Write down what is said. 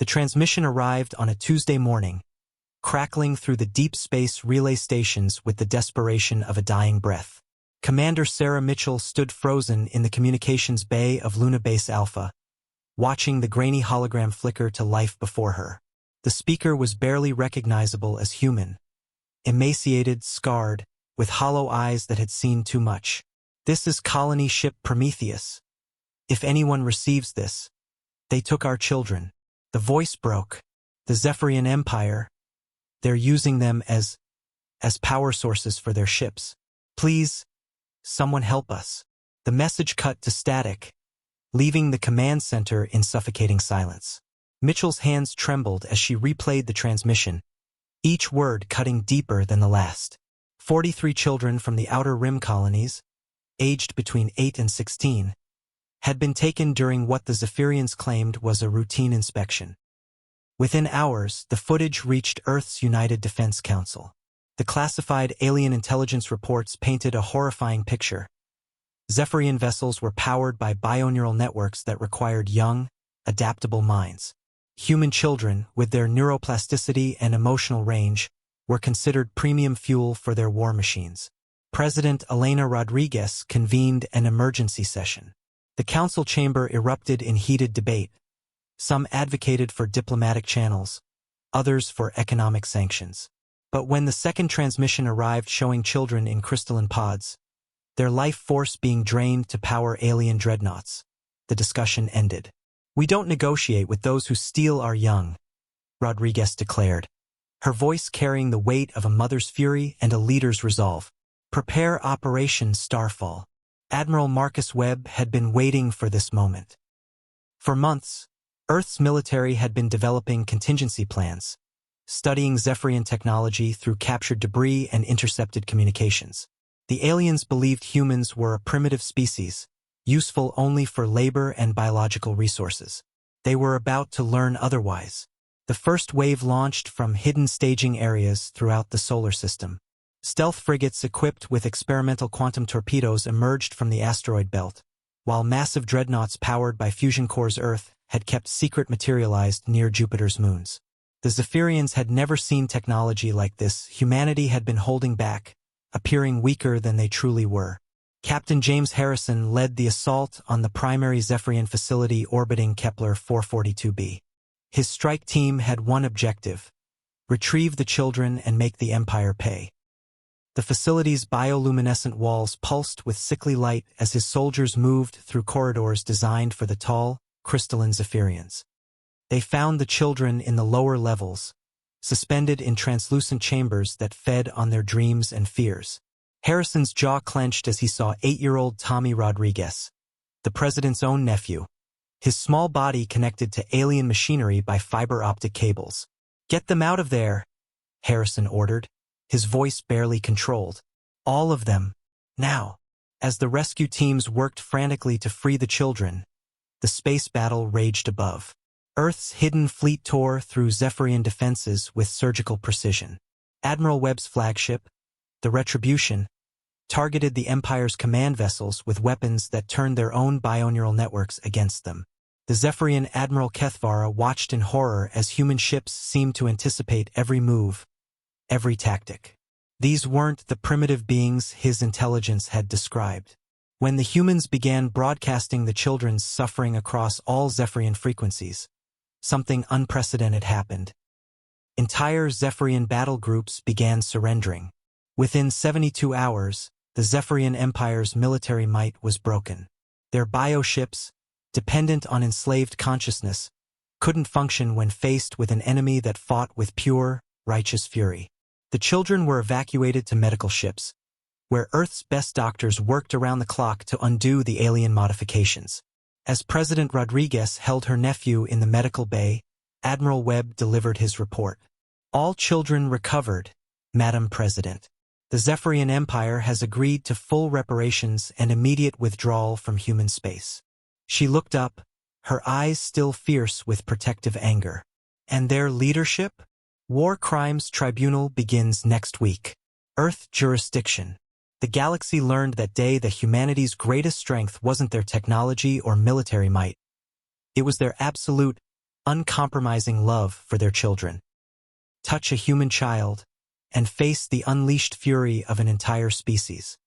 The transmission arrived on a Tuesday morning, crackling through the deep space relay stations with the desperation of a dying breath. Commander Sarah Mitchell stood frozen in the communications bay of Luna Base Alpha, watching the grainy hologram flicker to life before her. The speaker was barely recognizable as human, emaciated, scarred, with hollow eyes that had seen too much. "This is colony ship Prometheus. If anyone receives this, they took our children." The voice broke. "The Zephyrian Empire, they're using them as power sources for their ships. Please, someone help us." The message cut to static, leaving the command center in suffocating silence. Mitchell's hands trembled as she replayed the transmission, each word cutting deeper than the last. 43 children from the Outer Rim colonies, aged between 8 and 16, had been taken during what the Zephyrians claimed was a routine inspection. Within hours, the footage reached Earth's United Defense Council. The classified alien intelligence reports painted a horrifying picture. Zephyrian vessels were powered by bioneural networks that required young, adaptable minds. Human children, with their neuroplasticity and emotional range, were considered premium fuel for their war machines. President Elena Rodriguez convened an emergency session. The council chamber erupted in heated debate. Some advocated for diplomatic channels, others for economic sanctions. But when the second transmission arrived showing children in crystalline pods, their life force being drained to power alien dreadnoughts, the discussion ended. "We don't negotiate with those who steal our young," Rodriguez declared, her voice carrying the weight of a mother's fury and a leader's resolve. "Prepare Operation Starfall." Admiral Marcus Webb had been waiting for this moment. For months, Earth's military had been developing contingency plans, studying Zephyrian technology through captured debris and intercepted communications. The aliens believed humans were a primitive species, useful only for labor and biological resources. They were about to learn otherwise. The first wave launched from hidden staging areas throughout the solar system. Stealth frigates equipped with experimental quantum torpedoes emerged from the asteroid belt, while massive dreadnoughts powered by fusion cores Earth had kept secret materialized near Jupiter's moons. The Zephyrians had never seen technology like this. Humanity had been holding back, appearing weaker than they truly were. Captain James Harrison led the assault on the primary Zephyrian facility orbiting Kepler 442b. His strike team had one objective: retrieve the children and make the Empire pay. The facility's bioluminescent walls pulsed with sickly light as his soldiers moved through corridors designed for the tall, crystalline Zephyrians. They found the children in the lower levels, suspended in translucent chambers that fed on their dreams and fears. Harrison's jaw clenched as he saw 8-year-old Tommy Rodriguez, the president's own nephew, his small body connected to alien machinery by fiber optic cables. "Get them out of there," Harrison ordered, his voice barely controlled. "All of them, now." As the rescue teams worked frantically to free the children, the space battle raged above. Earth's hidden fleet tore through Zephyrian defenses with surgical precision. Admiral Webb's flagship, the Retribution, targeted the Empire's command vessels with weapons that turned their own bioneural networks against them. The Zephyrian Admiral Kethvara watched in horror as human ships seemed to anticipate every move, every tactic. These weren't the primitive beings his intelligence had described. When the humans began broadcasting the children's suffering across all Zephyrian frequencies, something unprecedented happened. Entire Zephyrian battle groups began surrendering. Within 72 hours, the Zephyrian Empire's military might was broken. Their bioships, dependent on enslaved consciousness, couldn't function when faced with an enemy that fought with pure, righteous fury. The children were evacuated to medical ships, where Earth's best doctors worked around the clock to undo the alien modifications. As President Rodriguez held her nephew in the medical bay, Admiral Webb delivered his report. "All children recovered, Madam President. The Zephyrian Empire has agreed to full reparations and immediate withdrawal from human space." She looked up, her eyes still fierce with protective anger. "And their leadership? War Crimes Tribunal begins next week. Earth jurisdiction." The galaxy learned that day that humanity's greatest strength wasn't their technology or military might. It was their absolute, uncompromising love for their children. Touch a human child, and face the unleashed fury of an entire species.